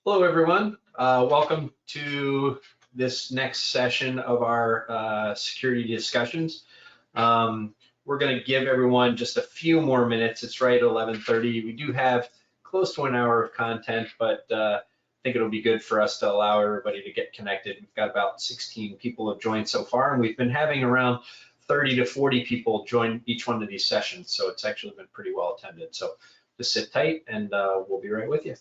Hello, everyone. Welcome to this next session of our security discussions. We're going to give everyone just a few more minutes. It's right at 11:30. We do have close to an hour of content, but I think it'll be good for us to allow everybody to get connected. We've got about 16 people have joined so far, and we've been having around 30 to 40 people join each one of these sessions. So it's actually been pretty well attended. So just sit tight and we'll be right with you.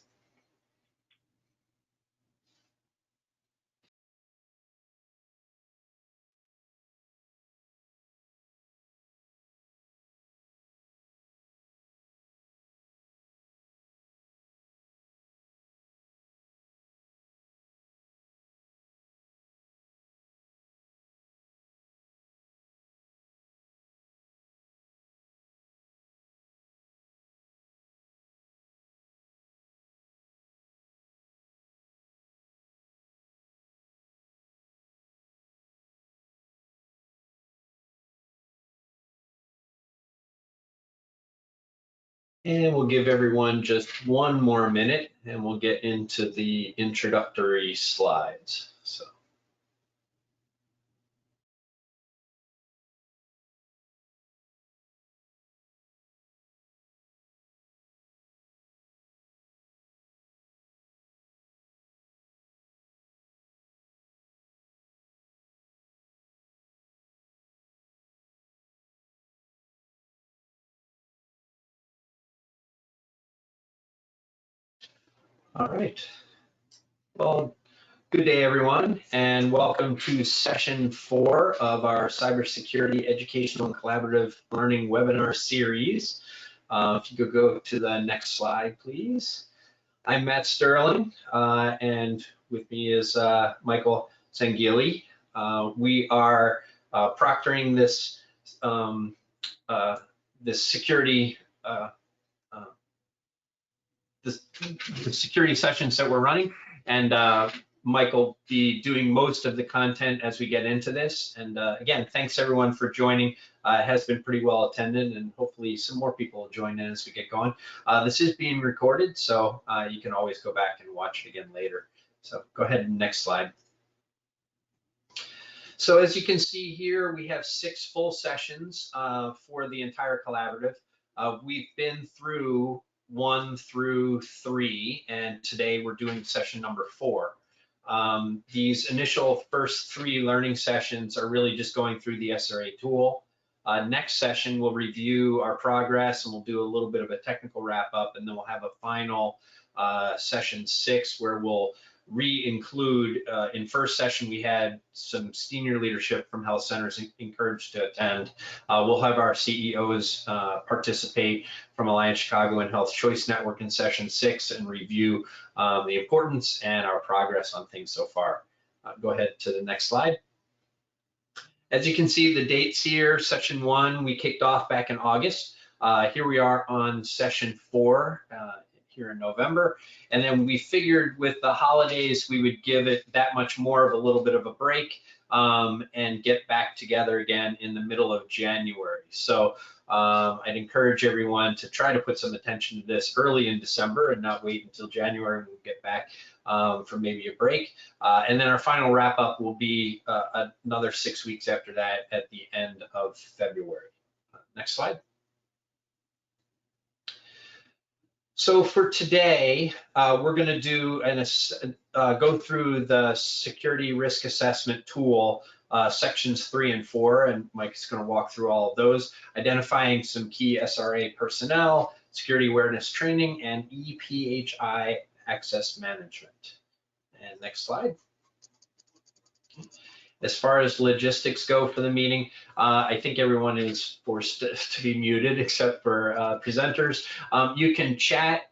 And we'll give everyone just one more minute and we'll get into the introductory slides. So. All right. Well, good day, everyone, and welcome to session 4 of our Cybersecurity Educational and Collaborative Learning webinar series. If you could go to the next slide, please. I'm Matt Sterling, and with me is Michael Sangili. We are proctoring this this security the security sessions that we're running, and Mike will be doing most of the content as we get into this. And again, thanks everyone for joining. It has been pretty well attended, and hopefully some more people will join in as we get going. This is being recorded, so you can always go back and watch it again later. So go ahead, next slide. So as you can see here, we have 6 full sessions for the entire collaborative. We've been through 1 through 3, and today we're doing session number 4. These initial first 3 learning sessions are really just going through the SRA tool. Next session, we'll review our progress and we'll do a little bit of a technical wrap up, and then we'll have a final session 6 where we'll re-include, in first session, we had some senior leadership from health centers encouraged to attend. We'll have our CEOs participate from Alliance Chicago and Health Choice Network in session 6 and review the importance and our progress on things so far. Go ahead to the next slide. As you can see, the dates here, session 1, we kicked off back in August. Here we are on session 4 here in November. And then we figured with the holidays, we would give it that much more of a little bit of a break and get back together again in the middle of January. So I'd encourage everyone to try to put some attention to this early in December and not wait until January when we get back for maybe a break. And then our final wrap up will be another 6 weeks after that at the end of February. Next slide. So for today, we're going to do go through the security risk assessment tool, sections 3 and 4, and Mike's going to walk through all of those, identifying some key SRA personnel, security awareness training, and EPHI access management. And next slide. As far as logistics go for the meeting, I think everyone is forced to be muted except for presenters. You can chat,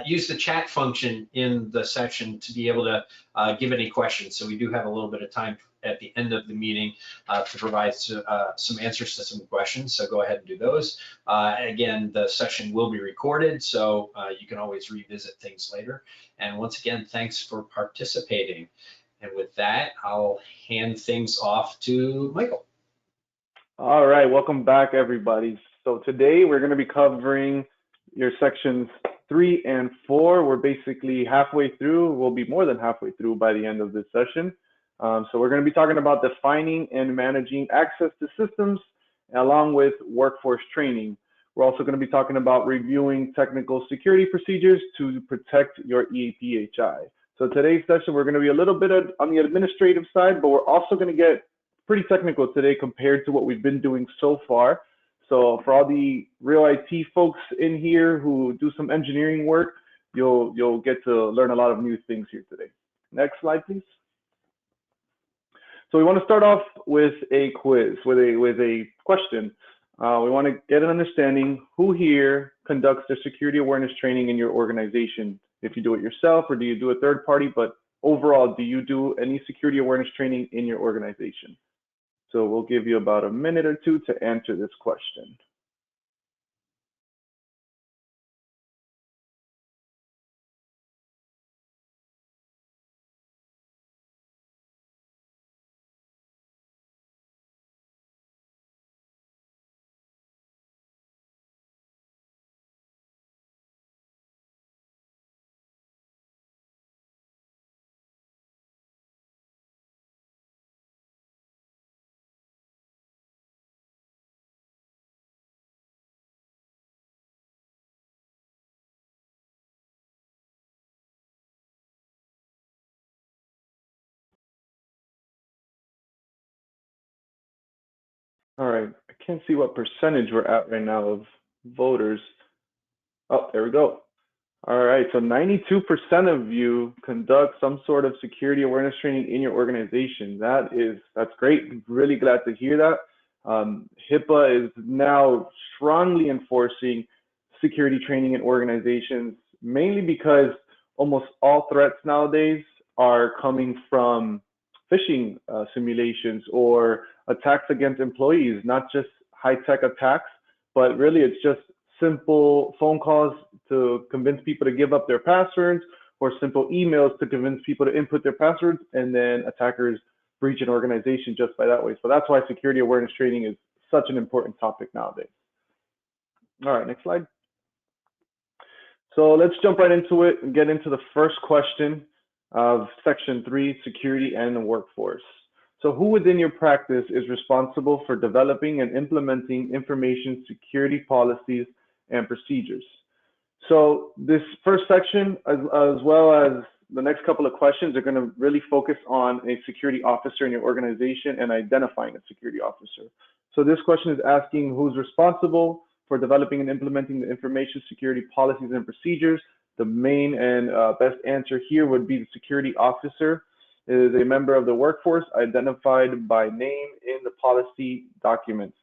use the chat function in the section to be able to give any questions. So we do have a little bit of time at the end of the meeting to provide some answers to some questions. So go ahead and do those. Again, the session will be recorded, so you can always revisit things later. And once again, thanks for participating. And with that, I'll hand things off to Michael. All right, welcome back, everybody. So today we're going to be covering your sections 3 and 4, we're basically halfway through. We'll be more than halfway through by the end of this session. So we're going to be talking about defining and managing access to systems along with workforce training. We're also going to be talking about reviewing technical security procedures to protect your EPHI. So today's session, we're going to be a little bit on the administrative side, but we're also going to get pretty technical today compared to what we've been doing so far. So for all the real IT folks in here who do some engineering work, you'll get to learn a lot of new things here today. Next slide, please. So we want to start off with a quiz, with a question. We want to get an understanding who here conducts their security awareness training in your organization. If you do it yourself or do you do a third party, but overall, do you do any security awareness training in your organization? So we'll give you about a minute or two to answer this question. All right, I can't see what percentage we're at right now of voters. Oh, there we go. All right, so 92% of you conduct some sort of security awareness training in your organization. That's great. Really glad to hear that. HIPAA is now strongly enforcing security training in organizations, mainly because almost all threats nowadays are coming from phishing simulations or attacks against employees, not just high-tech attacks, but really it's just simple phone calls to convince people to give up their passwords, or simple emails to convince people to input their passwords, and then attackers breach an organization just by that way. So that's why security awareness training is such an important topic nowadays. All right, next slide. So let's jump right into it and get into the first question of section 3, security and the workforce. So who within your practice is responsible for developing and implementing information security policies and procedures? So this first section, as well as the next couple of questions, are going to really focus on a security officer in your organization and identifying a security officer. So this question is asking who's responsible for developing and implementing the information security policies and procedures. The main and best answer here would be the security officer is a member of the workforce identified by name in the policy documents.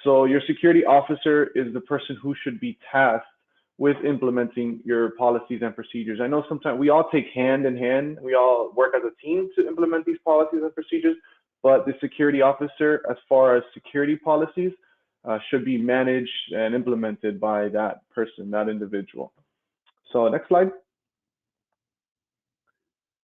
So your security officer is the person who should be tasked with implementing your policies and procedures. I know sometimes we all take hand in hand, we all work as a team to implement these policies and procedures, but the security officer, as far as security policies, should be managed and implemented by that person, that individual. So next slide.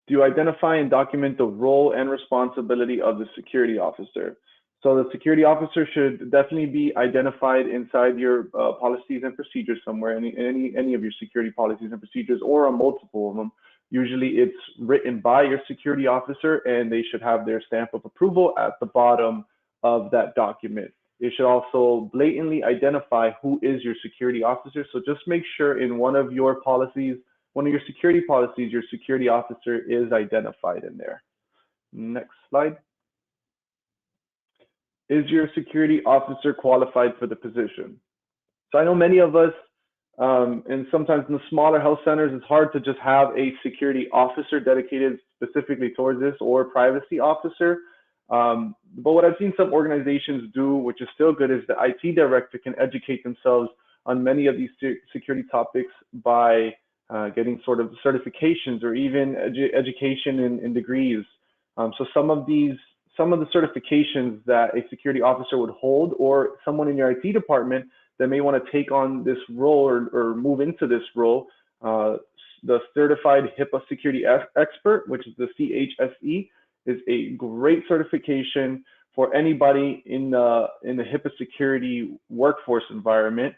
Do you identify and document the role and responsibility of the security officer? So the security officer should definitely be identified inside your policies and procedures somewhere, any of your security policies and procedures, or on multiple of them. Usually it's written by your security officer, and they should have their stamp of approval at the bottom of that document. It should also blatantly identify who is your security officer. So just make sure in one of your policies, one of your security policies, your security officer is identified in there. Next slide. Is your security officer qualified for the position? So I know many of us, and sometimes in the smaller health centers, it's hard to just have a security officer dedicated specifically towards this, or privacy officer. But what I've seen some organizations do, which is still good, is the IT director can educate themselves on many of these security topics by getting sort of certifications or even education in degrees. So some of the certifications that a security officer would hold, or someone in your IT department that may want to take on this role or move into this role, the Certified HIPAA Security Expert, which is the CHSE, is a great certification for anybody in the HIPAA security workforce environment.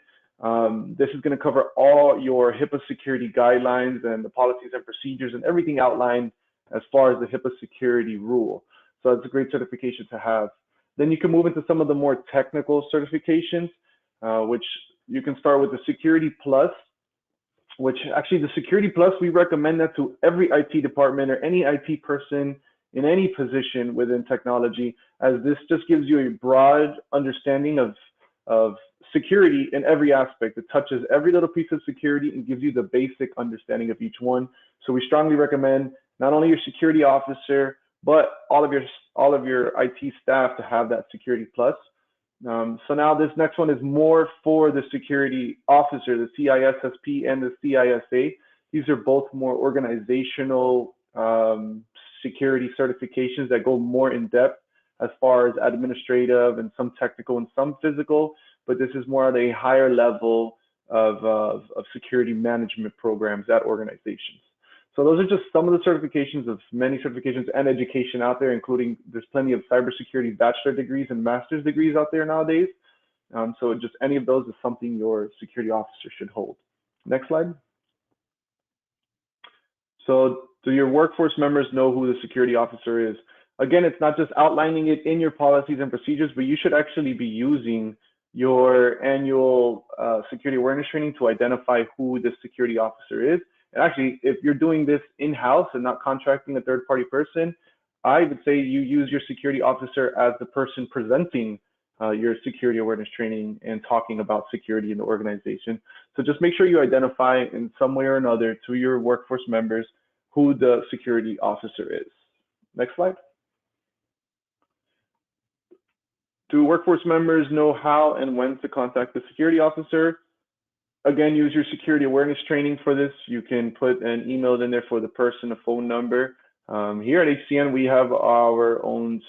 This is going to cover all your HIPAA security guidelines and the policies and procedures and everything outlined as far as the HIPAA security rule. So it's a great certification to have. Then you can move into some of the more technical certifications, which you can start with the Security Plus, which actually the Security Plus, we recommend that to every IT department or any IT person in any position within technology, as this just gives you a broad understanding of security in every aspect. It touches every little piece of security and gives you the basic understanding of each one. So we strongly recommend not only your security officer, but all of your IT staff to have that Security Plus. So now this next one is more for the security officer, the CISSP and the CISA. These are both more organizational security certifications that go more in depth as far as administrative and some technical and some physical, but this is more at a higher level of security management programs at organizations. So those are just some of the certifications of many certifications and education out there, including there's plenty of cybersecurity bachelor degrees and master's degrees out there nowadays. So just any of those is something your security officer should hold. Next slide. So do your workforce members know who the security officer is? Again, it's not just outlining it in your policies and procedures, but you should actually be using your annual security awareness training to identify who the security officer is. And actually, if you're doing this in-house and not contracting a third-party person, I would say you use your security officer as the person presenting your security awareness training and talking about security in the organization. So just make sure you identify in some way or another to your workforce members who the security officer is. Next slide. Do workforce members know how and when to contact the security officer? Again, use your security awareness training for this. You can put an email in there for the person, a phone number. Here at HCN, we have our own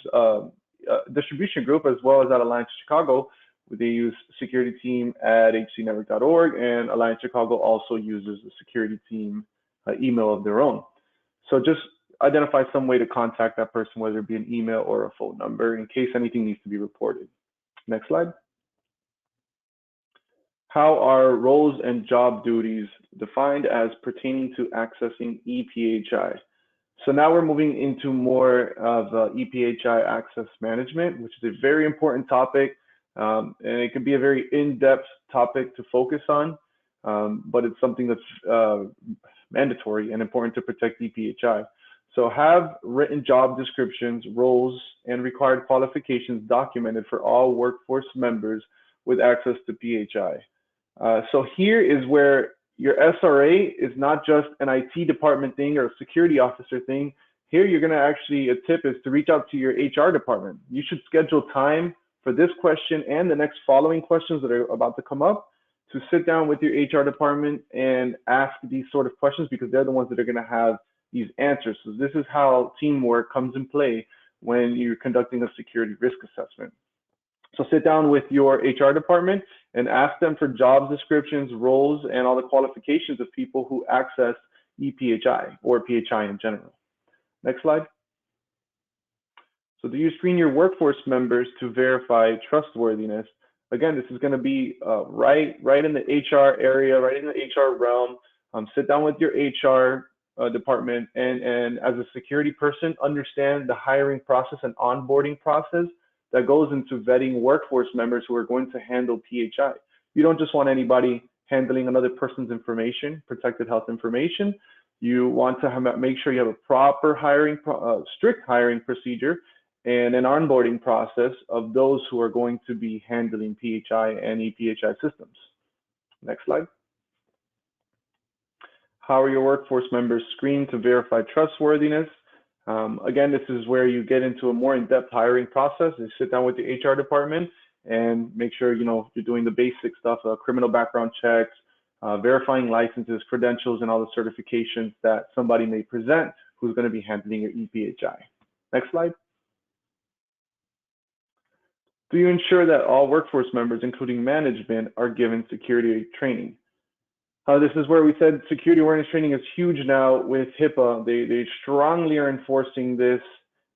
distribution group, as well as at Alliance Chicago. They use security team at hcnetwork.org, and Alliance Chicago also uses a security team email of their own. So just identify some way to contact that person, whether it be an email or a phone number, in case anything needs to be reported. Next slide. How are roles and job duties defined as pertaining to accessing EPHI? So now we're moving into more of EPHI access management, which is a very important topic, and it can be a very in-depth topic to focus on, but it's something that's mandatory and important to protect EPHI. So have written job descriptions, roles, and required qualifications documented for all workforce members with access to PHI. So here is where your SRA is not just an IT department thing or a security officer thing. Here you're gonna actually, a tip is to reach out to your HR department. You should schedule time for this question and the next following questions that are about to come up to sit down with your HR department and ask these sort of questions, because they're the ones that are gonna have these answers. So this is how teamwork comes in play when you're conducting a security risk assessment. So sit down with your HR department and ask them for job descriptions, roles, and all the qualifications of people who access EPHI or PHI in general. Next slide. So do you screen your workforce members to verify trustworthiness? Again, this is going to be right in the HR area, right in the HR realm. Sit down with your HR department and as a security person, understand the hiring process and onboarding process that goes into vetting workforce members who are going to handle PHI. You don't just want anybody handling another person's information, protected health information. You want to make sure you have a proper hiring, strict hiring procedure and an onboarding process of those who are going to be handling PHI and EPHI systems. Next slide. How are your workforce members screened to verify trustworthiness? Again, this is where you get into a more in-depth hiring process. You sit down with the HR department and make sure you're doing the basic stuff, criminal background checks, verifying licenses, credentials, and all the certifications that somebody may present who's going to be handling your EPHI. Next slide. Do you ensure that all workforce members, including management, are given security training? This is where we said security awareness training is huge now with HIPAA. They strongly are enforcing this.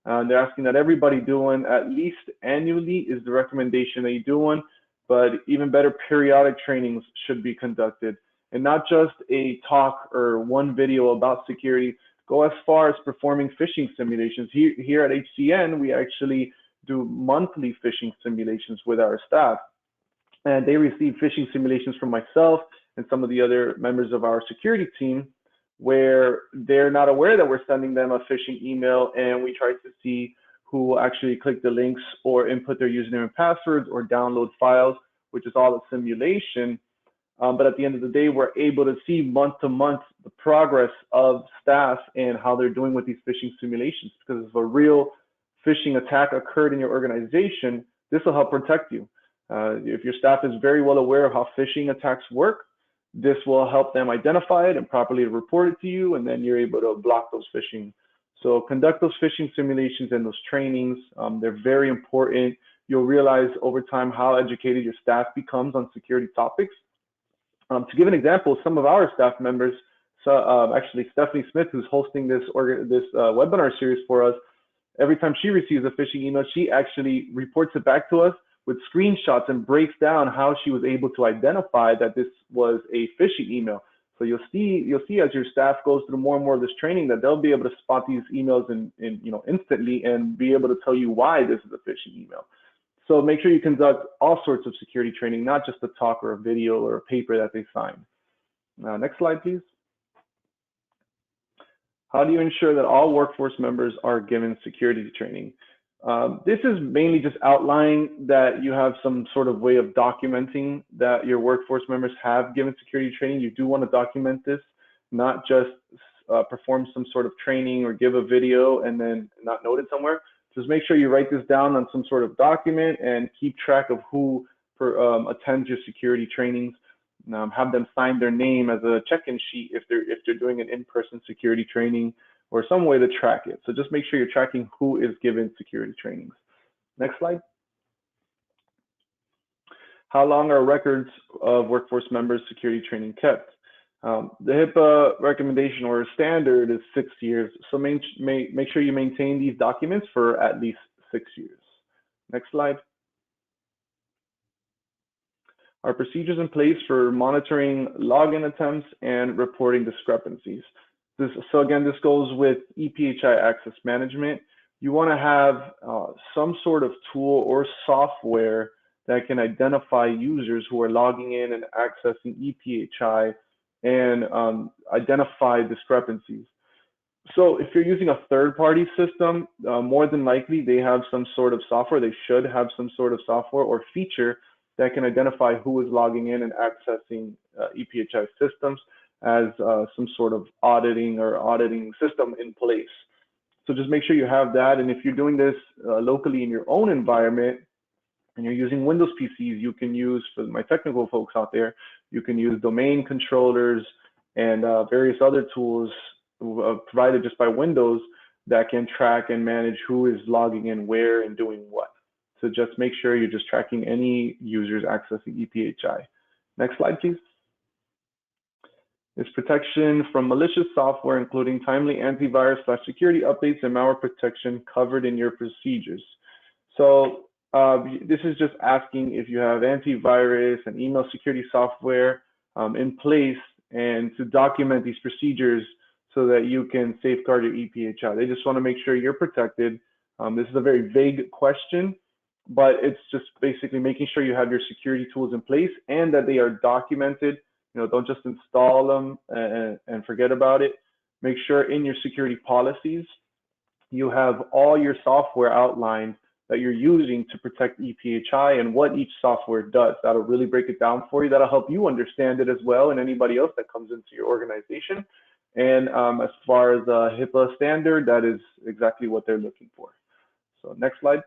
They're asking that everybody do one at least annually is the recommendation that you do one. but even better, periodic trainings should be conducted, and not just a talk or one video about security. Go as far as performing phishing simulations. Here at HCN, we actually do monthly phishing simulations with our staff, and they receive phishing simulations from myself and some of the other members of our security team, where they're not aware that we're sending them a phishing email, and we try to see who actually click the links or input their username and passwords or download files, which is all a simulation. But at the end of the day, we're able to see month to month the progress of staff and how they're doing with these phishing simulations. Because if a real phishing attack occurred in your organization, this will help protect you. If your staff is very well aware of how phishing attacks work, this will help them identify it and properly report it to you, and then you're able to block those phishing. So conduct those phishing simulations and those trainings. They're very important. You'll realize over time how educated your staff becomes on security topics. To give an example, some of our staff members, actually Stephanie Smith, who's hosting this webinar series for us, every time she receives a phishing email, she actually reports it back to us with screenshots and breaks down how she was able to identify that this was a phishing email. So you'll see as your staff goes through more and more of this training that they'll be able to spot these emails instantly and be able to tell you why this is a phishing email. So make sure you conduct all sorts of security training, not just a talk or a video or a paper that they sign. Next slide, please. How do you ensure that all workforce members are given security training? This is mainly just outlining that you have some sort of way of documenting that your workforce members have given security training. You do want to document this, not just perform some sort of training or give a video and then not note it somewhere. Just make sure you write this down on some sort of document and keep track of who attends your security trainings. Have them sign their name as a check-in sheet if they're doing an in-person security training, or some way to track it. So just make sure you're tracking who is given security trainings. Next slide. How long are records of workforce members' security training kept? The HIPAA recommendation or standard is 6 years, so make sure you maintain these documents for at least 6 years. Next slide. Are procedures in place for monitoring login attempts and reporting discrepancies? So again, this goes with EPHI access management. You want to have some sort of tool or software that can identify users who are logging in and accessing EPHI and identify discrepancies. So if you're using a third-party system, more than likely they have some sort of software. They should have some sort of software or feature that can identify who is logging in and accessing EPHI systems as some sort of auditing system in place. So just make sure you have that. And if you're doing this locally in your own environment and you're using Windows PCs, you can use, for my technical folks out there, you can use domain controllers and various other tools provided just by Windows that can track and manage who is logging in where and doing what. So just make sure you're just tracking any users accessing EPHI. Next slide, please. Is protection from malicious software, including timely antivirus/security updates and malware protection, covered in your procedures? So this is just asking if you have antivirus and email security software in place, and to document these procedures so that you can safeguard your EPHI. They just want to make sure you're protected. This is a very vague question, but it's just basically making sure you have your security tools in place and that they are documented. Don't just install them and forget about it. Make sure in your security policies, you have all your software outlined that you're using to protect EPHI and what each software does. That'll really break it down for you. That'll help you understand it as well, and anybody else that comes into your organization. And as far as HIPAA standard, that is exactly what they're looking for. So next slide.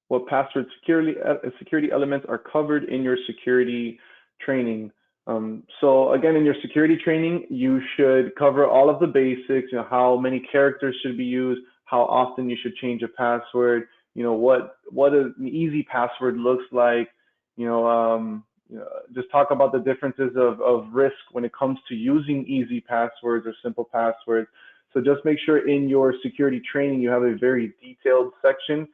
What password security elements are covered in your security training? So again, in your security training, you should cover all of the basics, how many characters should be used, how often you should change a password, what an easy password looks like, just talk about the differences of risk when it comes to using easy passwords or simple passwords. So just make sure in your security training, you have a very detailed section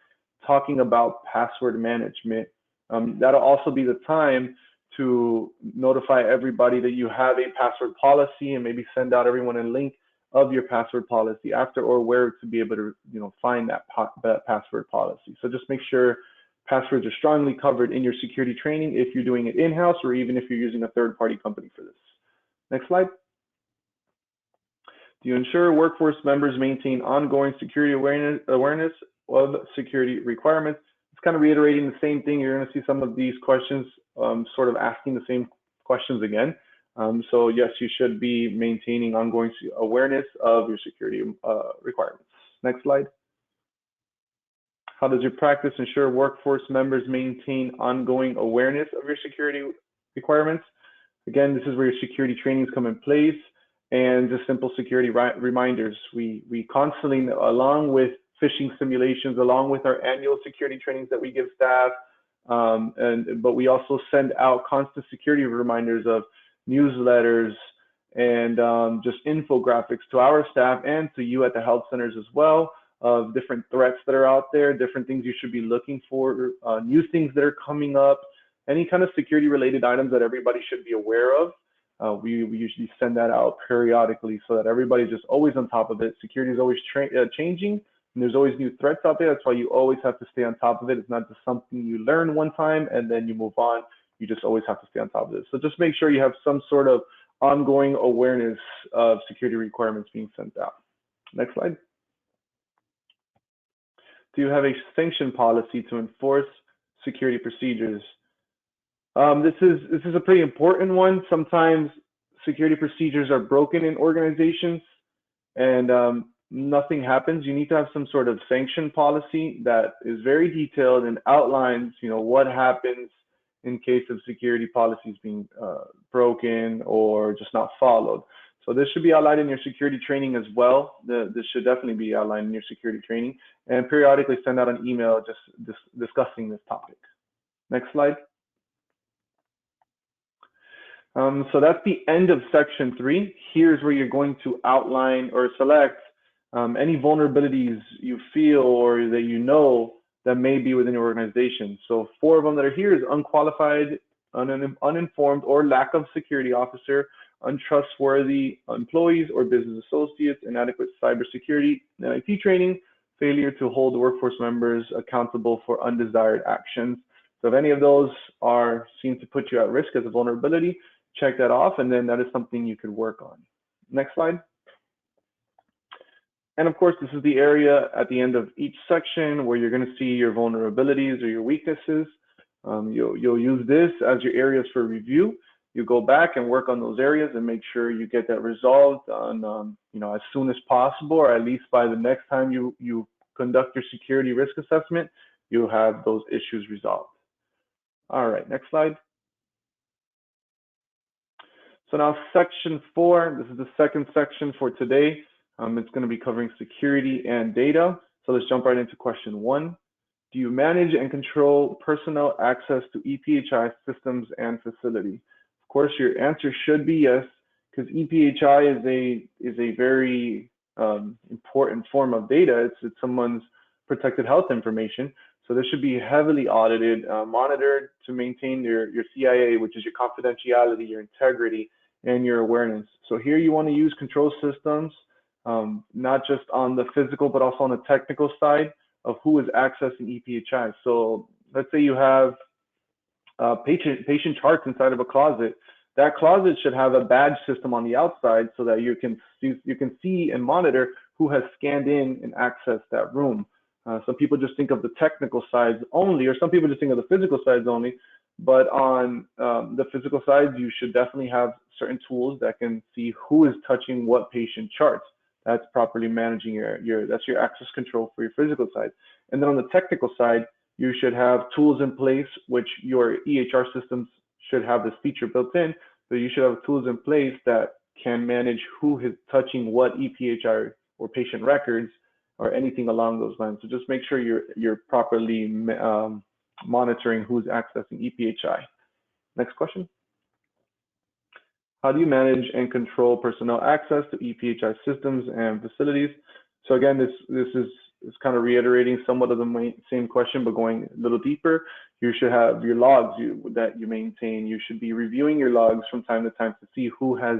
talking about password management. That'll also be the time to notify everybody that you have a password policy and maybe send out everyone a link of your password policy after, or where to be able to find that password policy. So just make sure passwords are strongly covered in your security training if you're doing it in-house or even if you're using a third-party company for this. Next slide. Do you ensure workforce members maintain ongoing security awareness of security requirements? It's kind of reiterating the same thing. You're going to see some of these questions sort of asking the same questions again. So yes, you should be maintaining ongoing awareness of your security requirements. Next slide. How does your practice ensure workforce members maintain ongoing awareness of your security requirements? Again, this is where your security trainings come in place, and just simple security reminders. We constantly, along with phishing simulations, along with our annual security trainings that we give staff, but we also send out constant security reminders of newsletters and just infographics to our staff and to you at the health centers as well, of different threats that are out there, different things you should be looking for, new things that are coming up, any kind of security related items that everybody should be aware of. We usually send that out periodically so that everybody's just always on top of it. Security is always changing, and there's always new threats out there. That's why you always have to stay on top of it. It's not just something you learn one time and then you move on. You just always have to stay on top of it. So just make sure you have some sort of ongoing awareness of security requirements being sent out. Next slide. Do you have a sanction policy to enforce security procedures? This is a pretty important one. Sometimes security procedures are broken in organizations and nothing happens. You need to have some sort of sanction policy that is very detailed and outlines, what happens in case of security policies being broken or just not followed. So this should be outlined in your security training as well. This should definitely be outlined in your security training, and periodically send out an email just discussing this topic. Next slide. So that's the end of section 3. Here's where you're going to outline or select any vulnerabilities you feel or that you know that may be within your organization. So 4 of them that are here is unqualified, uninformed, or lack of security officer, untrustworthy employees or business associates, inadequate cybersecurity and IT training, failure to hold workforce members accountable for undesired actions. So if any of those seem to put you at risk as a vulnerability, check that off, and then that is something you could work on. Next slide. And of course, this is the area at the end of each section where you're going to see your vulnerabilities or your weaknesses. You'll use this as your areas for review. You go back and work on those areas and make sure you get that resolved on, as soon as possible, or at least by the next time you conduct your security risk assessment, you'll have those issues resolved. All right, next slide. So now section 4, this is the second section for today. It's going to be covering security and data. So let's jump right into question 1. Do you manage and control personnel access to EPHI systems and facility? Of course, your answer should be yes, because EPHI is a very important form of data. It's someone's protected health information. So this should be heavily audited, monitored to maintain your CIA, which is your confidentiality, your integrity, and your awareness. So here you want to use control systems, not just on the physical, but also on the technical side of who is accessing EPHI. So let's say you have patient charts inside of a closet. That closet should have a badge system on the outside so that you can see and monitor who has scanned in and accessed that room. Some people just think of the technical sides only, or some people just think of the physical sides only. But on the physical sides, you should definitely have certain tools that can see who is touching what patient charts. That's properly managing that's your access control for your physical side. And then on the technical side, you should have tools in place, which your EHR systems should have this feature built in. So you should have tools in place that can manage who is touching what EPHI or patient records or anything along those lines. So just make sure you're properly monitoring who's accessing EPHI. Next question. How do you manage and control personnel access to EPHI systems and facilities? So again, this is is kind of reiterating somewhat of the same question, but going a little deeper. You should have your logs that you maintain. You should be reviewing your logs from time to time to see who has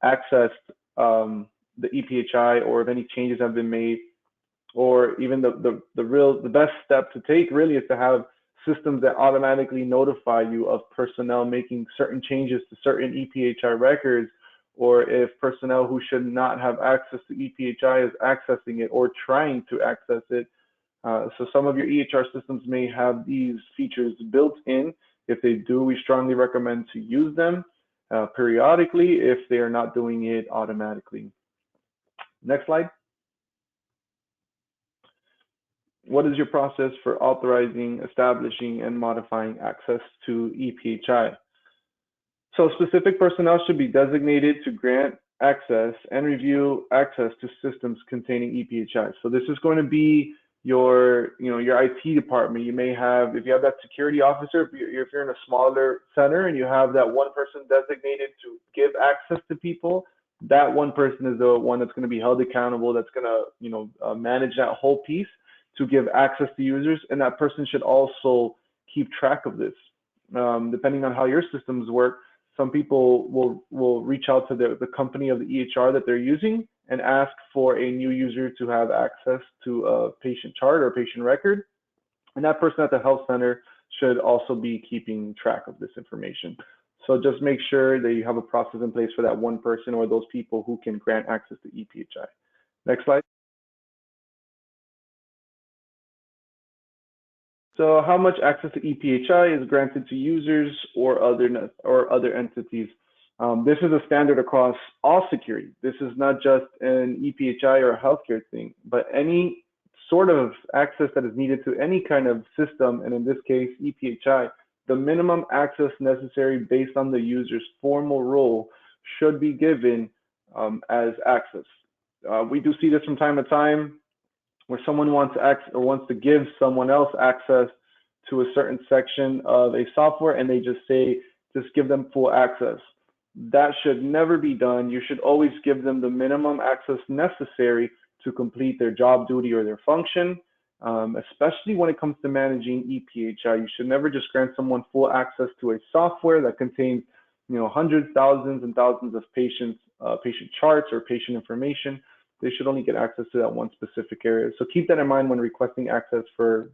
accessed the EPHI, or if any changes have been made, or even the best step to take really is to have systems that automatically notify you of personnel making certain changes to certain EPHI records, or if personnel who should not have access to EPHI is accessing it or trying to access it. So some of your EHR systems may have these features built in. If they do, we strongly recommend to use them periodically if they are not doing it automatically. Next slide. What is your process for authorizing, establishing, and modifying access to EPHI? So specific personnel should be designated to grant access and review access to systems containing EPHI. So this is going to be your IT department. You may have, if you have that security officer, if you're in a smaller center and you have that one person designated to give access to people, that one person is the one that's going to be held accountable, that's going to manage that whole piece to give access to users, and that person should also keep track of this. Depending on how your systems work, some people will reach out to the company of the EHR that they're using and ask for a new user to have access to a patient chart or patient record. And that person at the health center should also be keeping track of this information. So just make sure that you have a process in place for that one person or those people who can grant access to EPHI. Next slide. So how much access to EPHI is granted to users or other entities? This is a standard across all security. This is not just an EPHI or a healthcare thing, but any sort of access that is needed to any kind of system, and in this case, EPHI, the minimum access necessary based on the user's formal role should be given as access. We do see this from time to time, where someone wants to give someone else access to a certain section of a software, and they just say, just give them full access. That should never be done. You should always give them the minimum access necessary to complete their job duty or their function, especially when it comes to managing EPHI. You should never just grant someone full access to a software that contains hundreds, thousands, and thousands of patient charts or patient information. They should only get access to that one specific area. So keep that in mind when requesting access for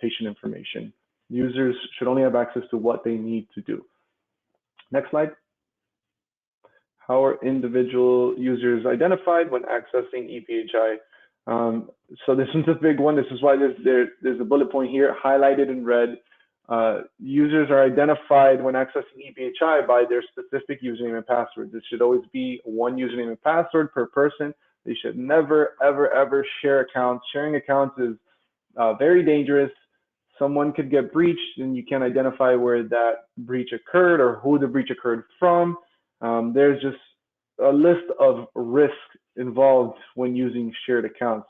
patient information. Users should only have access to what they need to do. Next slide. How are individual users identified when accessing EPHI? So this is a big one. This is why there's a bullet point here highlighted in red. Users are identified when accessing EPHI by their specific username and password. This should always be one username and password per person. They should never, ever, ever share accounts. Sharing accounts is very dangerous. Someone could get breached and you can't identify where that breach occurred or who the breach occurred from. There's just a list of risks involved when using shared accounts.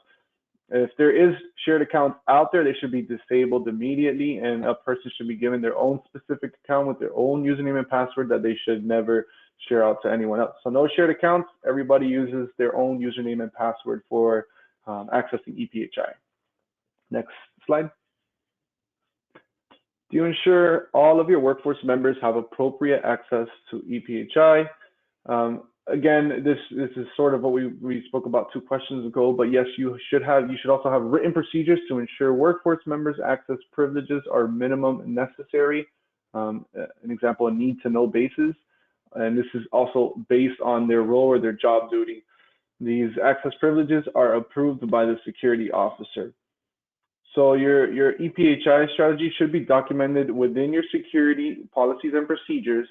If there is shared accounts out there, they should be disabled immediately, and a person should be given their own specific account with their own username and password that they should never share out to anyone else. So no shared accounts. Everybody uses their own username and password for accessing EPHI. Next slide. Do you ensure all of your workforce members have appropriate access to EPHI? Again, this is sort of what we spoke about 2 questions ago, but yes, you should also have written procedures to ensure workforce members' access privileges are minimum necessary. An example, a need to know basis. And this is also based on their role or their job duty. These access privileges are approved by the security officer. So your EPHI strategy should be documented within your security policies and procedures.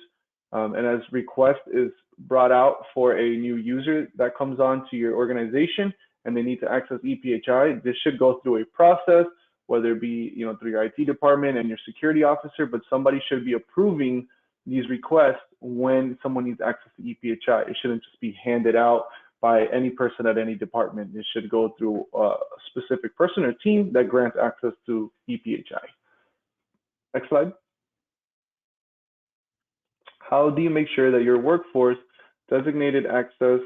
And as request is brought out for a new user that comes on to your organization and they need to access EPHI, this should go through a process, whether it be through your IT department and your security officer, but somebody should be approving these requests when someone needs access to EPHI. It shouldn't just be handed out by any person at any department. It should go through a specific person or team that grants access to EPHI. Next slide. How do you make sure that your workforce designated access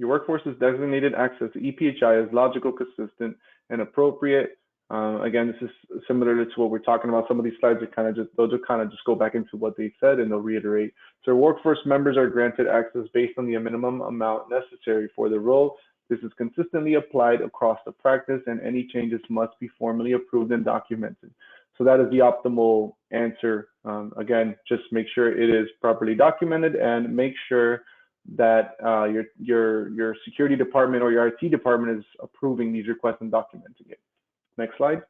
Your workforce's designated access to EPHI is logical, consistent, and appropriate. Again, this is similar to what we're talking about. Some of these slides are kind of they'll just kind of go back into what they said and they'll reiterate. So workforce members are granted access based on the minimum amount necessary for the role. This is consistently applied across the practice, and any changes must be formally approved and documented. So that is the optimal answer. Again, just make sure it is properly documented and make sure that your security department or your IT department is approving these requests and documenting it. Next slide.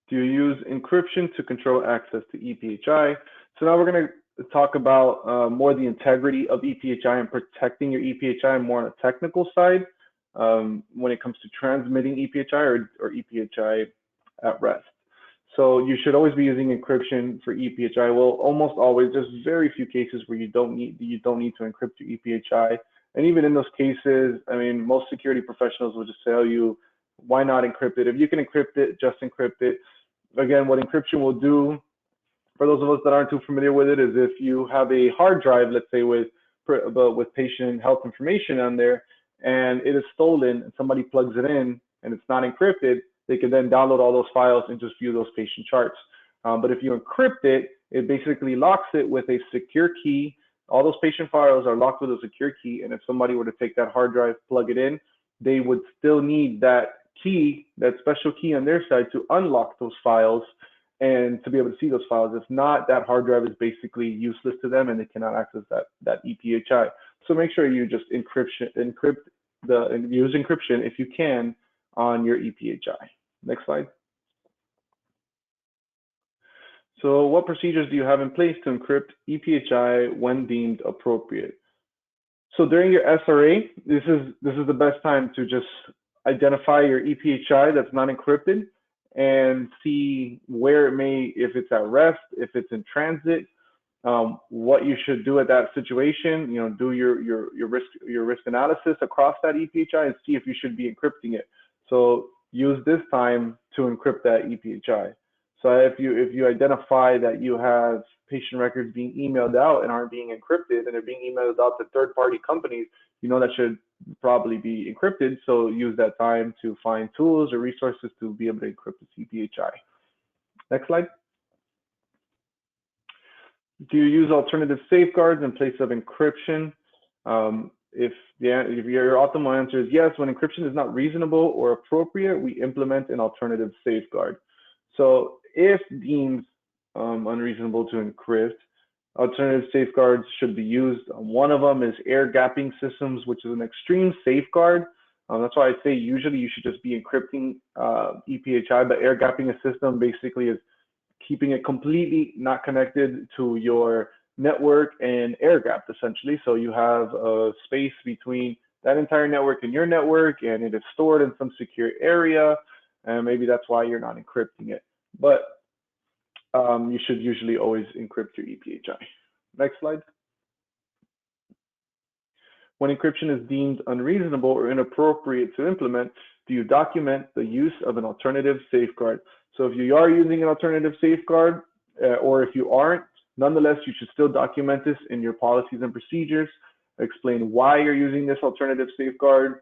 Do you use encryption to control access to EPHI? So now we're going to talk about more the integrity of EPHI and protecting your EPHI more on a technical side when it comes to transmitting EPHI or EPHI at rest. So you should always be using encryption for EPHI. Well, almost always. There's very few cases where you don't need to encrypt your EPHI. And even in those cases, I mean, most security professionals will just tell you, why not encrypt it? If you can encrypt it, just encrypt it. Again, what encryption will do, for those of us that aren't too familiar with it, is if you have a hard drive, let's say with patient health information on there, and it is stolen and somebody plugs it in and it's not encrypted, they can then download all those files and just view those patient charts. But if you encrypt it, it basically locks it with a secure key. All those patient files are locked with a secure key, and if somebody were to take that hard drive, plug it in, they would still need that key, that special key on their side to unlock those files and to be able to see those files. If not, that hard drive is basically useless to them and they cannot access that EPHI. So make sure you just use encryption if you can on your EPHI. Next slide. So what procedures do you have in place to encrypt EPHI when deemed appropriate? So during your SRA, this is the best time to just identify your EPHI that's not encrypted and see where it may, if it's at rest, if it's in transit, what you should do at that situation. You know, do your risk analysis across that EPHI and see if you should be encrypting it. So use this time to encrypt that EPHI. So if you identify that you have patient records being emailed out and aren't being encrypted and they're being emailed out to third-party companies, you know that should probably be encrypted. So use that time to find tools or resources to be able to encrypt the EPHI. Next slide. Do you use alternative safeguards in place of encryption? If your optimal answer is yes, when encryption is not reasonable or appropriate, we implement an alternative safeguard. So if deemed unreasonable to encrypt, alternative safeguards should be used. One of them is air gapping systems, which is an extreme safeguard. That's why I say usually you should just be encrypting EPHI, but air gapping a system basically is keeping it completely not connected to your network and air gapped essentially. So you have a space between that entire network and your network, and it is stored in some secure area, and maybe that's why you're not encrypting it. But you should usually always encrypt your EPHI. Next slide. When encryption is deemed unreasonable or inappropriate to implement, do you document the use of an alternative safeguard? So if you are using an alternative safeguard, or if you aren't, nonetheless, you should still document this in your policies and procedures. Explain why you're using this alternative safeguard.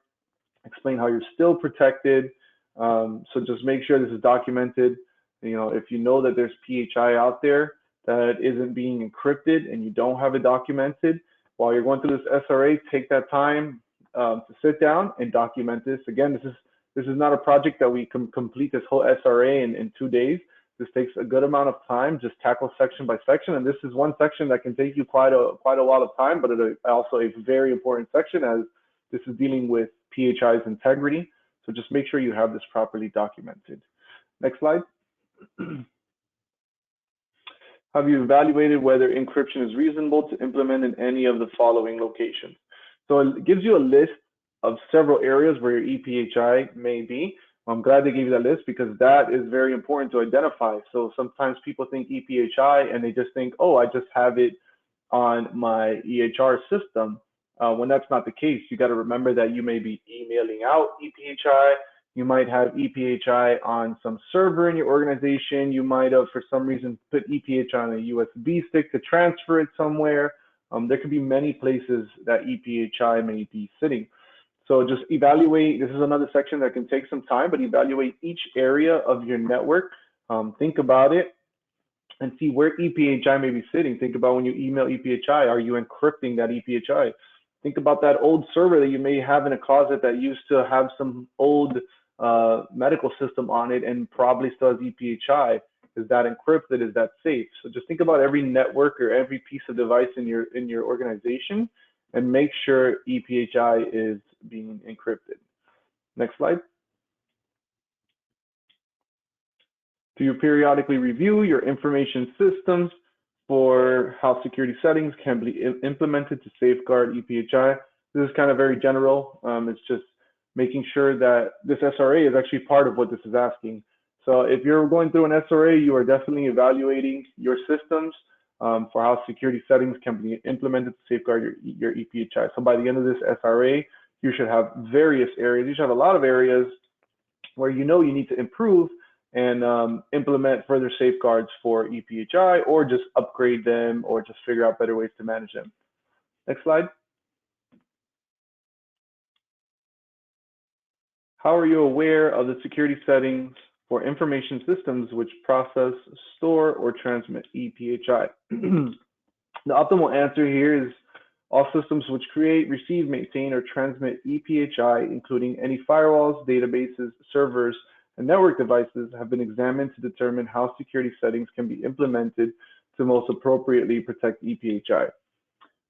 Explain how you're still protected. So just make sure this is documented. You know, if you know that there's PHI out there that isn't being encrypted and you don't have it documented, while you're going through this SRA, take that time to sit down and document this. Again, this is not a project that we can complete this whole SRA in 2 days. This takes a good amount of time, just tackle section by section. And this is one section that can take you quite a lot of time, but it is also a very important section as this is dealing with PHI's integrity. So just make sure you have this properly documented. Next slide. Have you evaluated whether encryption is reasonable to implement in any of the following locations? So it gives you a list of several areas where your EPHI may be. I'm glad they gave you that list because that is very important to identify. So sometimes people think EPHI and they just think, oh, I just have it on my EHR system. When that's not the case, you got to remember that you may be emailing out EPHI. You might have EPHI on some server in your organization. You might have, for some reason, put EPHI on a USB stick to transfer it somewhere. there could be many places that EPHI may be sitting. So just evaluate, this is another section that can take some time, but evaluate each area of your network. Think about it and see where EPHI may be sitting. Think about when you email EPHI, are you encrypting that EPHI? Think about that old server that you may have in a closet that used to have some old medical system on it and probably still has EPHI. Is that encrypted? Is that safe? So just think about every network or every piece of device in your organization and make sure EPHI is being encrypted. Next slide. Do you periodically review your information systems for how security settings can be implemented to safeguard EPHI? This is kind of very general. It's just making sure that this SRA is actually part of what this is asking. So if you're going through an SRA, you are definitely evaluating your systems for how security settings can be implemented to safeguard your EPHI. So by the end of this SRA, you should have various areas. You should have a lot of areas where you know you need to improve and implement further safeguards for EPHI, or just upgrade them, or just figure out better ways to manage them. Next slide. How are you aware of the security settings for information systems which process, store, or transmit EPHI? The optimal answer here is all systems which create, receive, maintain, or transmit EPHI, including any firewalls, databases, servers, and network devices, have been examined to determine how security settings can be implemented to most appropriately protect EPHI.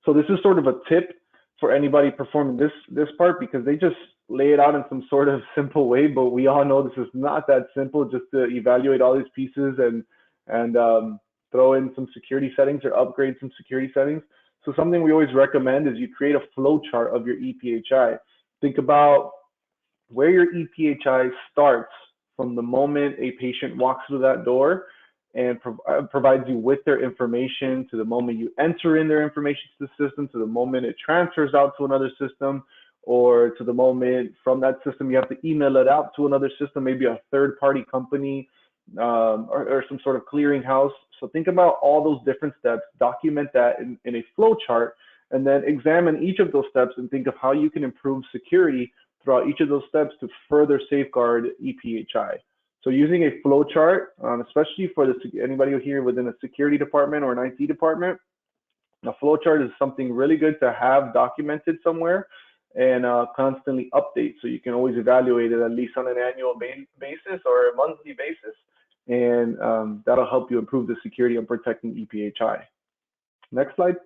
So this is sort of a tip for anybody performing this part, because they just lay it out in some sort of simple way, but we all know this is not that simple, just to evaluate all these pieces and throw in some security settings or upgrade some security settings. So something we always recommend is you create a flow chart of your EPHI. Think about where your EPHI starts from the moment a patient walks through that door and provides you with their information, to the moment you enter in their information to the system, to the moment it transfers out to another system, or to the moment from that system you have to email it out to another system, maybe a third-party company or some sort of clearinghouse. So think about all those different steps, document that in a flow chart, and then examine each of those steps and think of how you can improve security throughout each of those steps to further safeguard EPHI. So using a flow chart, especially for anybody here within a security department or an IT department, a flow chart is something really good to have documented somewhere and constantly update, so you can always evaluate it at least on an annual basis or a monthly basis, and that'll help you improve the security and protecting EPHI. Next slide.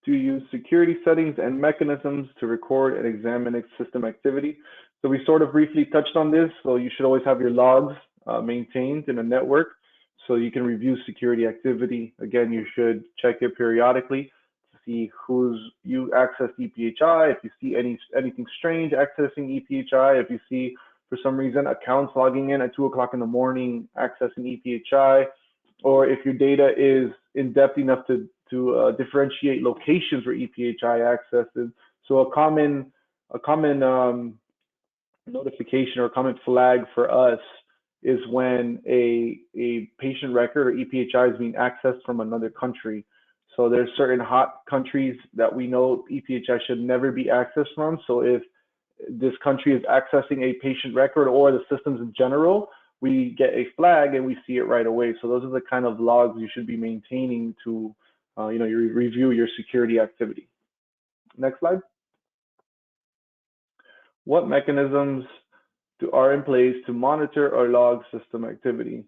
To use security settings and mechanisms to record and examine system activity. So we sort of briefly touched on this. So you should always have your logs maintained in a network so you can review security activity. Again, you should check it periodically to see you access EPHI, if you see anything strange accessing EPHI, if you see for some reason accounts logging in at 2 o'clock in the morning accessing EPHI, or if your data is in depth enough to differentiate locations where EPHI accesses. So a common notification or a common flag for us is when a patient record or EPHI is being accessed from another country. So there's certain hot countries that we know EPHI should never be accessed from. So if this country is accessing a patient record or the systems in general, we get a flag and we see it right away. So those are the kind of logs you should be maintaining to you review your security activity. Next slide. What mechanisms are in place to monitor or log system activity?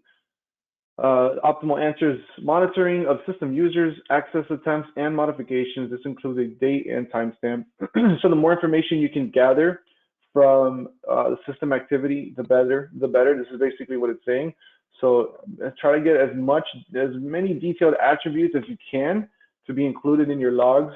Optimal answer is monitoring of system users, access attempts, and modifications. This includes a date and timestamp. So the more information you can gather from the system activity, the better. This is basically what it's saying. So try to get as many detailed attributes as you can to be included in your logs.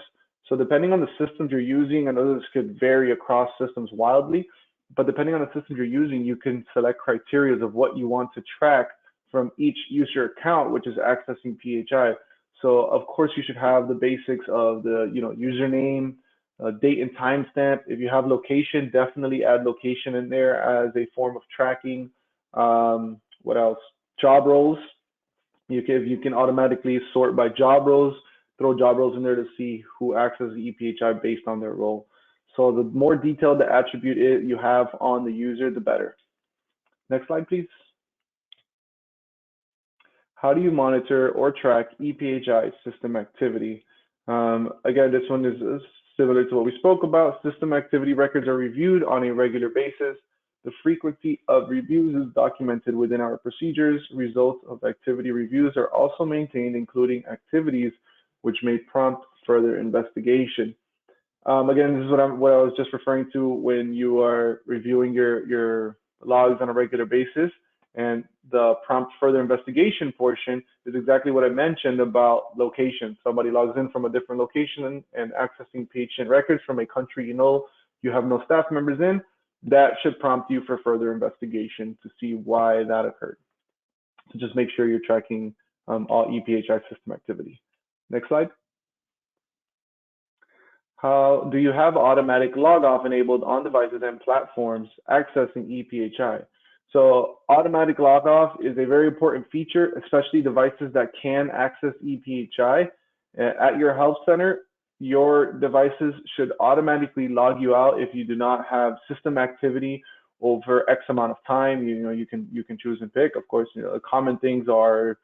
So depending on the systems you're using, I know this could vary across systems wildly, but depending on the systems you're using, you can select criteria of what you want to track from each user account, which is accessing PHI. So of course you should have the basics of the username, date and timestamp. If you have location, definitely add location in there as a form of tracking. What else? Job roles. You can automatically sort by job roles, throw job roles in there to see who accesses the EPHI based on their role. So the more detailed the attribute you have on the user, the better. Next slide, please. How do you monitor or track EPHI system activity? Again, this one is similar to what we spoke about. System activity records are reviewed on a regular basis. The frequency of reviews is documented within our procedures. Results of activity reviews are also maintained, including activities which may prompt further investigation. Again, this is what I was just referring to when you are reviewing your logs on a regular basis. And the prompt further investigation portion is exactly what I mentioned about location. Somebody logs in from a different location and accessing patient records from a country you have no staff members in. That should prompt you for further investigation to see why that occurred. So just make sure you're tracking all EPHI system activity. Next slide. How do you have automatic log off enabled on devices and platforms accessing EPHI? So automatic log off is a very important feature, especially devices that can access EPHI. At your help center, your devices should automatically log you out if you do not have system activity over X amount of time. You can choose and pick. Of course, common things are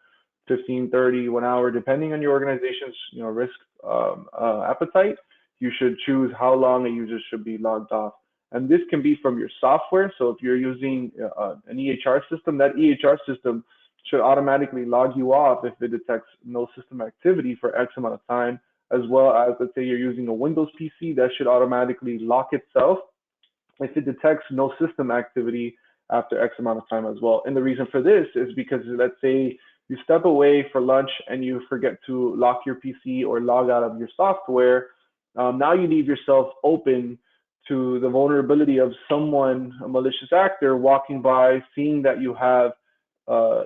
15, 30, 1 hour, depending on your organization's risk appetite. You should choose how long a user should be logged off. And this can be from your software. So if you're using an EHR system, that EHR system should automatically log you off if it detects no system activity for X amount of time, as well as, let's say you're using a Windows PC, that should automatically lock itself if it detects no system activity after X amount of time as well. And the reason for this is because, let's say you step away for lunch and you forget to lock your PC or log out of your software. Now you leave yourself open to the vulnerability of someone, a malicious actor, walking by, seeing that you have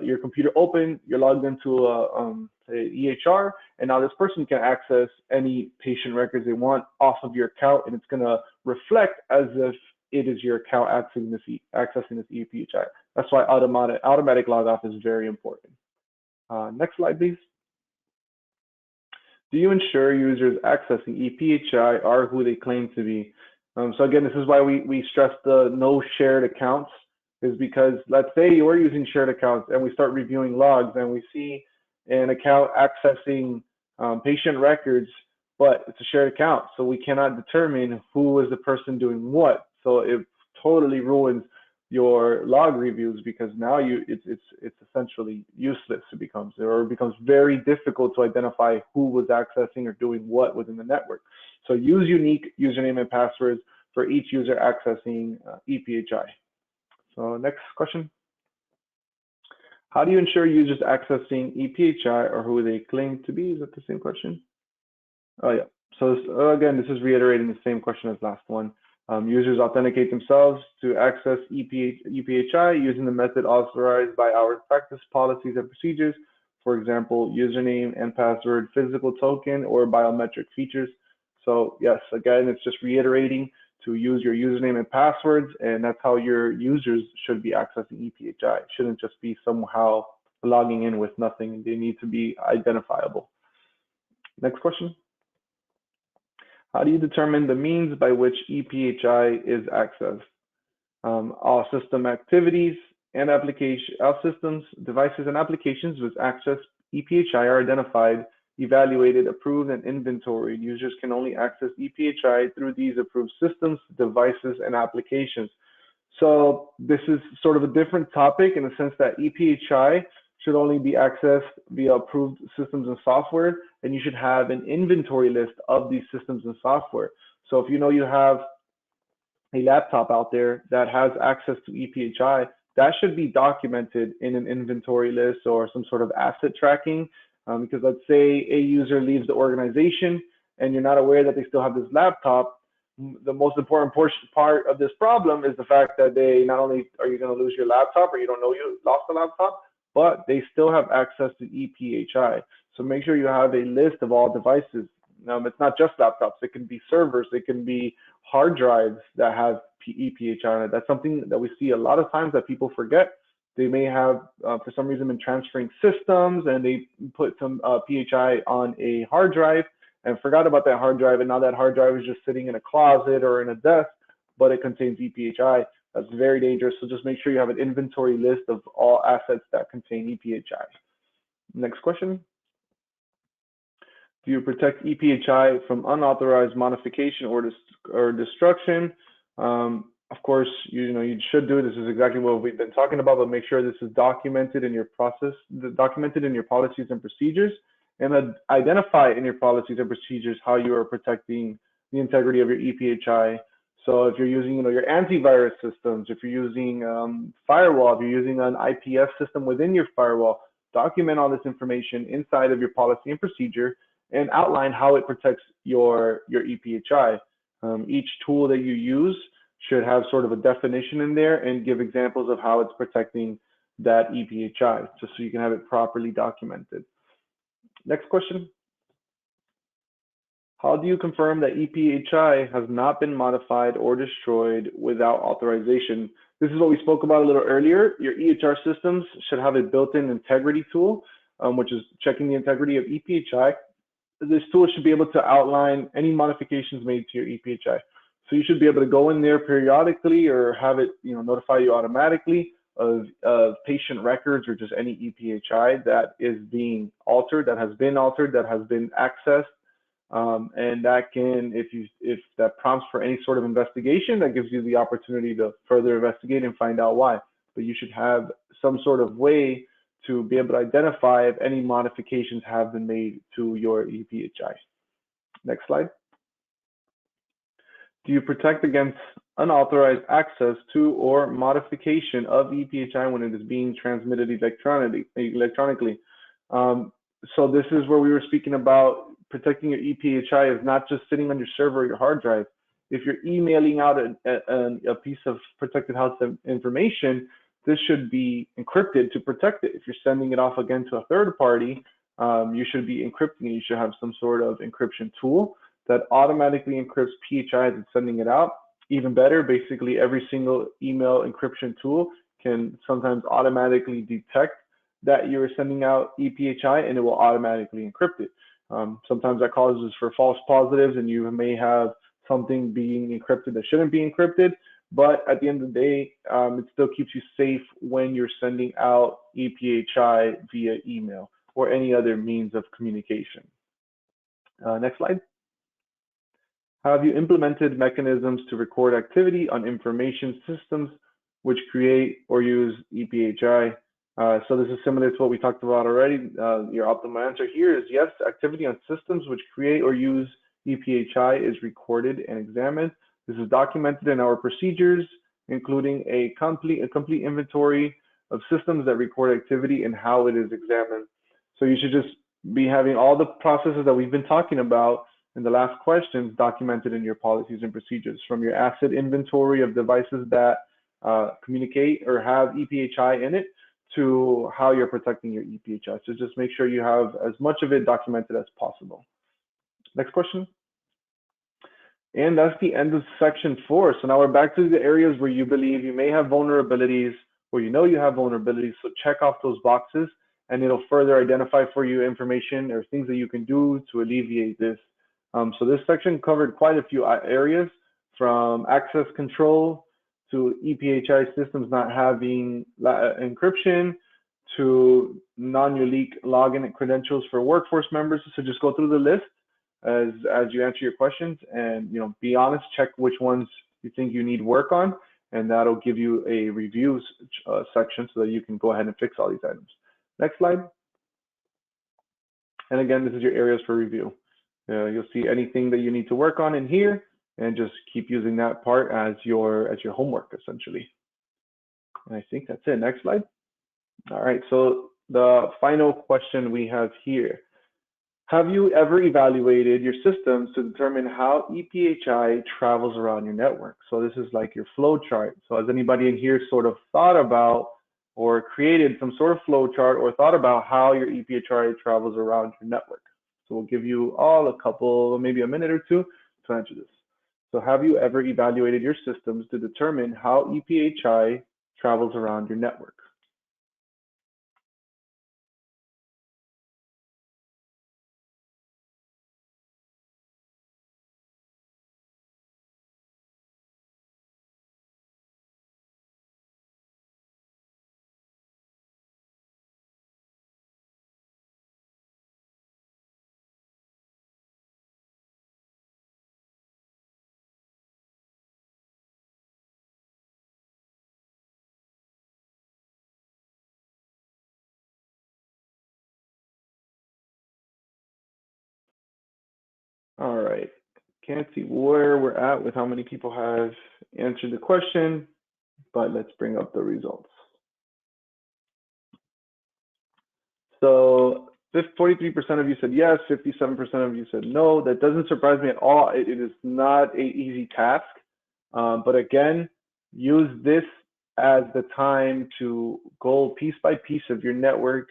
your computer open, you're logged into a EHR, and now this person can access any patient records they want off of your account, and it's going to reflect as if it is your account accessing this EPHI. That's why automatic log off is very important. Next slide, please. Do you ensure users accessing EPHI are who they claim to be? So again, this is why we stress the no shared accounts, is because let's say you're using shared accounts and we start reviewing logs and we see an account accessing patient records, but it's a shared account. So we cannot determine who is the person doing what. So it totally ruins your log reviews, because now it's essentially useless. It becomes very difficult to identify who was accessing or doing what within the network. So use unique username and passwords for each user accessing EPHI. So next question. How do you ensure users accessing EPHI are who they claim to be? Is that the same question? Oh yeah. So again, this is reiterating the same question as last one. Users authenticate themselves to access EPHI using the method authorized by our practice policies and procedures. For example, username and password, physical token, or biometric features. So yes, again, it's just reiterating to use your username and passwords, and that's how your users should be accessing EPHI. It shouldn't just be somehow logging in with nothing. They need to be identifiable. Next question. How do you determine the means by which EPHI is accessed? All system activities and all systems, devices, and applications with access EPHI are identified, evaluated, approved, and inventoried. Users can only access EPHI through these approved systems, devices, and applications. So this is sort of a different topic in the sense that EPHI should only be accessed via approved systems and software, and you should have an inventory list of these systems and software. So if you know you have a laptop out there that has access to EPHI, that should be documented in an inventory list or some sort of asset tracking, because let's say a user leaves the organization and you're not aware that they still have this laptop. The most important part of this problem is the fact that they not only are you going to lose your laptop, or you don't know you lost the laptop, but they still have access to EPHI. So make sure you have a list of all devices. It's not just laptops. It can be servers. It can be hard drives that have EPHI on it. That's something that we see a lot of times that people forget. They may have, for some reason, been transferring systems and they put some PHI on a hard drive and forgot about that hard drive, and now that hard drive is just sitting in a closet or in a desk, but it contains EPHI. That's very dangerous. So just make sure you have an inventory list of all assets that contain EPHI. Next question. Do you protect EPHI from unauthorized modification or destruction? Of course, you should do it. This is exactly what we've been talking about, but make sure this is documented in your documented in your policies and procedures, and identify in your policies and procedures how you are protecting the integrity of your EPHI. So if you're using, your antivirus systems, if you're using firewall, if you're using an IPS system within your firewall, document all this information inside of your policy and procedure and outline how it protects your EPHI. Each tool that you use should have sort of a definition in there and give examples of how it's protecting that EPHI, just so you can have it properly documented. Next question. How do you confirm that EPHI has not been modified or destroyed without authorization? This is what we spoke about a little earlier. Your EHR systems should have a built-in integrity tool, which is checking the integrity of EPHI. This tool should be able to outline any modifications made to your EPHI. So you should be able to go in there periodically or have it notify you automatically of patient records or just any EPHI that is being altered, that has been accessed. And that can, if that prompts for any sort of investigation, that gives you the opportunity to further investigate and find out why. But you should have some sort of way to be able to identify if any modifications have been made to your EPHI. Next slide. Do you protect against unauthorized access to or modification of EPHI when it is being transmitted electronically? So this is where we were speaking about protecting your EPHI is not just sitting on your server or your hard drive. If you're emailing out a piece of protected house information, this should be encrypted to protect it. If you're sending it off again to a third party, you should be encrypting it. You should have some sort of encryption tool that automatically encrypts PHI as it's sending it out. Even better, basically every single email encryption tool can sometimes automatically detect that you're sending out EPHI and it will automatically encrypt it. Sometimes that causes for false positives and you may have something being encrypted that shouldn't be encrypted, but at the end of the day, it still keeps you safe when you're sending out EPHI via email or any other means of communication. Next slide. Have you implemented mechanisms to record activity on information systems which create or use EPHI? So this is similar to what we talked about already. Your optimal answer here is yes, activity on systems which create or use EPHI is recorded and examined. This is documented in our procedures, including a complete inventory of systems that record activity and how it is examined. So you should just be having all the processes that we've been talking about in the last questions documented in your policies and procedures, from your asset inventory of devices that communicate or have EPHI in it to how you're protecting your EPHI. So just make sure you have as much of it documented as possible. Next question. And that's the end of section 4. So now we're back to the areas where you believe you may have vulnerabilities or you have vulnerabilities. So check off those boxes and it'll further identify for you information or things that you can do to alleviate this. So this section covered quite a few areas, from access control to EPHI systems not having encryption to non-unique login credentials for workforce members. So just go through the list as you answer your questions and be honest, check which ones you think you need work on, and that'll give you a reviews section so that you can go ahead and fix all these items. Next slide. And again, this is your areas for review. You'll see anything that you need to work on in here, and just keep using that part as your homework, essentially. And I think that's it. Next slide. All right, so the final question we have here. Have you ever evaluated your systems to determine how EPHI travels around your network? So this is like your flow chart. So has anybody in here sort of thought about or created some sort of flow chart or thought about how your EPHI travels around your network? So we'll give you all a couple, maybe a minute or two to answer this. So have you ever evaluated your systems to determine how EPHI travels around your network? All right. Can't see where we're at with how many people have answered the question, but let's bring up the results. So 43% of you said yes, 57% of you said no. That doesn't surprise me at all. It is not an easy task. But again, use this as the time to go piece by piece of your network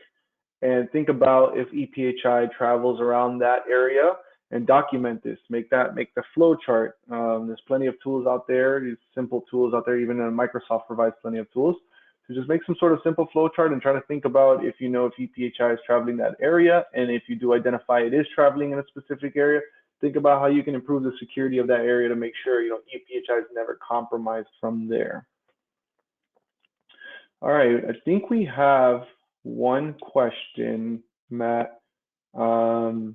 and think about if EPHI travels around that area and document this. Make the flow chart. There's plenty of tools out there, these simple tools out there, even Microsoft provides plenty of tools. So just make some sort of simple flow chart and try to think about if you know if EPHI is traveling that area, and if you do identify it is traveling in a specific area, think about how you can improve the security of that area to make sure EPHI is never compromised from there. All right, I think we have one question, Matt. All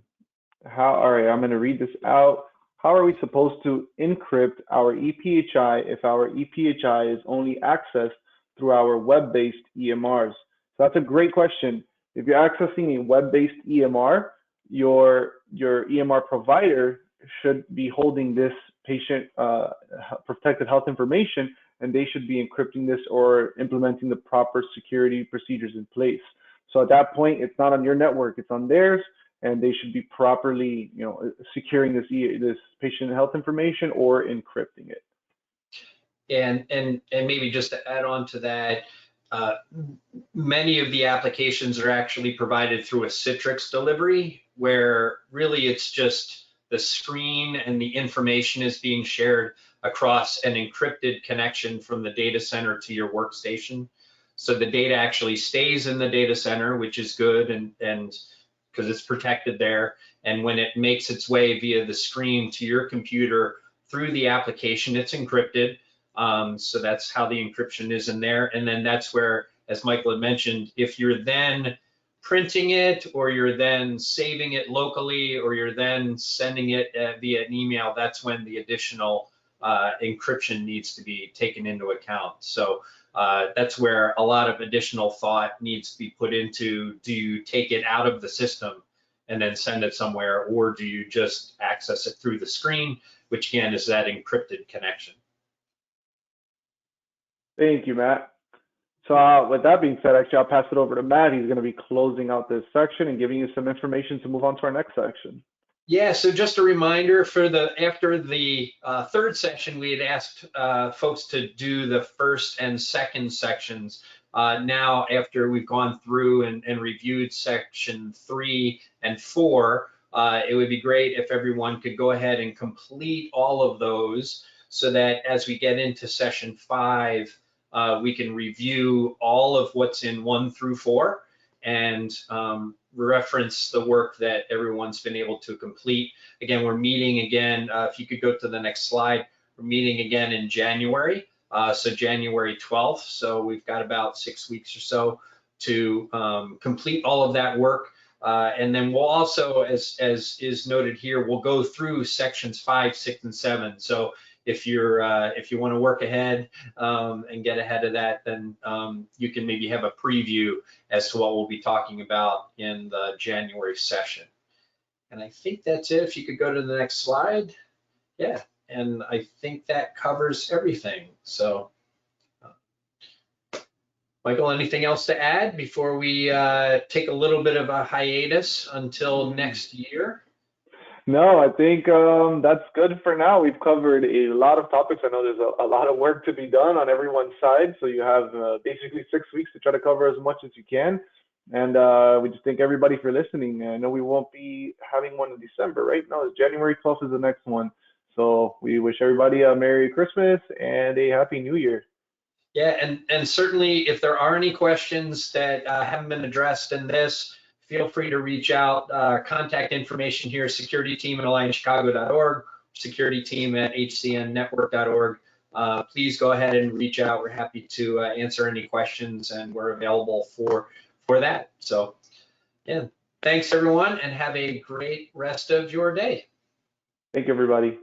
right, I'm going to read this out. How are we supposed to encrypt our EPHI if our EPHI is only accessed through our web-based EMRs? So that's a great question. If you're accessing a web-based EMR, your EMR provider should be holding this patient protected health information, and they should be encrypting this or implementing the proper security procedures in place. So at that point, it's not on your network, it's on theirs, and they should be properly, securing this patient health information or encrypting it. And maybe just to add on to that, many of the applications are actually provided through a CITRIX Delivery, where really it's just the screen and the information is being shared across an encrypted connection from the data center to your workstation. So the data actually stays in the data center, which is good, and because it's protected there. And when it makes its way via the screen to your computer through the application, it's encrypted. So that's how the encryption is in there. And then that's where, as Michael had mentioned, if you're then printing it, or you're then saving it locally, or you're then sending it via an email, that's when the additional encryption needs to be taken into account. So that's where a lot of additional thought needs to be put into, do you take it out of the system and then send it somewhere, or do you just access it through the screen, which again is that encrypted connection. Thank you, Matt. So with that being said, actually, I'll pass it over to Matt. He's going to be closing out this section and giving you some information to move on to our next section. Yeah, so just a reminder, after the third session, we had asked folks to do the first and second sections. Now, after we've gone through and reviewed section 3 and 4, it would be great if everyone could go ahead and complete all of those, so that as we get into session 5, we can review all of what's in 1 through 4 and reference the work that everyone's been able to complete. Again, we're meeting again, if you could go to the next slide, we're meeting again in January, so January 12th. So we've got about 6 weeks or so to complete all of that work. And then we'll also, as is noted here, we'll go through sections 5, 6, and 7. So if you want to work ahead and get ahead of that, then you can maybe have a preview as to what we'll be talking about in the January session. And I think that's it. If you could go to the next slide. Yeah, and I think that covers everything. So, Michael, anything else to add before we take a little bit of a hiatus until next year? No, I think that's good for now. We've covered a lot of topics. I know there's a lot of work to be done on everyone's side. So you have basically 6 weeks to try to cover as much as you can. And we just thank everybody for listening. I know we won't be having one in December, right? No, it's January 12th is the next one. So we wish everybody a Merry Christmas and a Happy New Year. Yeah, and certainly if there are any questions that haven't been addressed in this, feel free to reach out. Contact information here, securityteam@alliancechicago.org, securityteam@hcnnetwork.org. Please go ahead and reach out. We're happy to answer any questions, and we're available for that. So, yeah, thanks everyone, and have a great rest of your day. Thank you, everybody.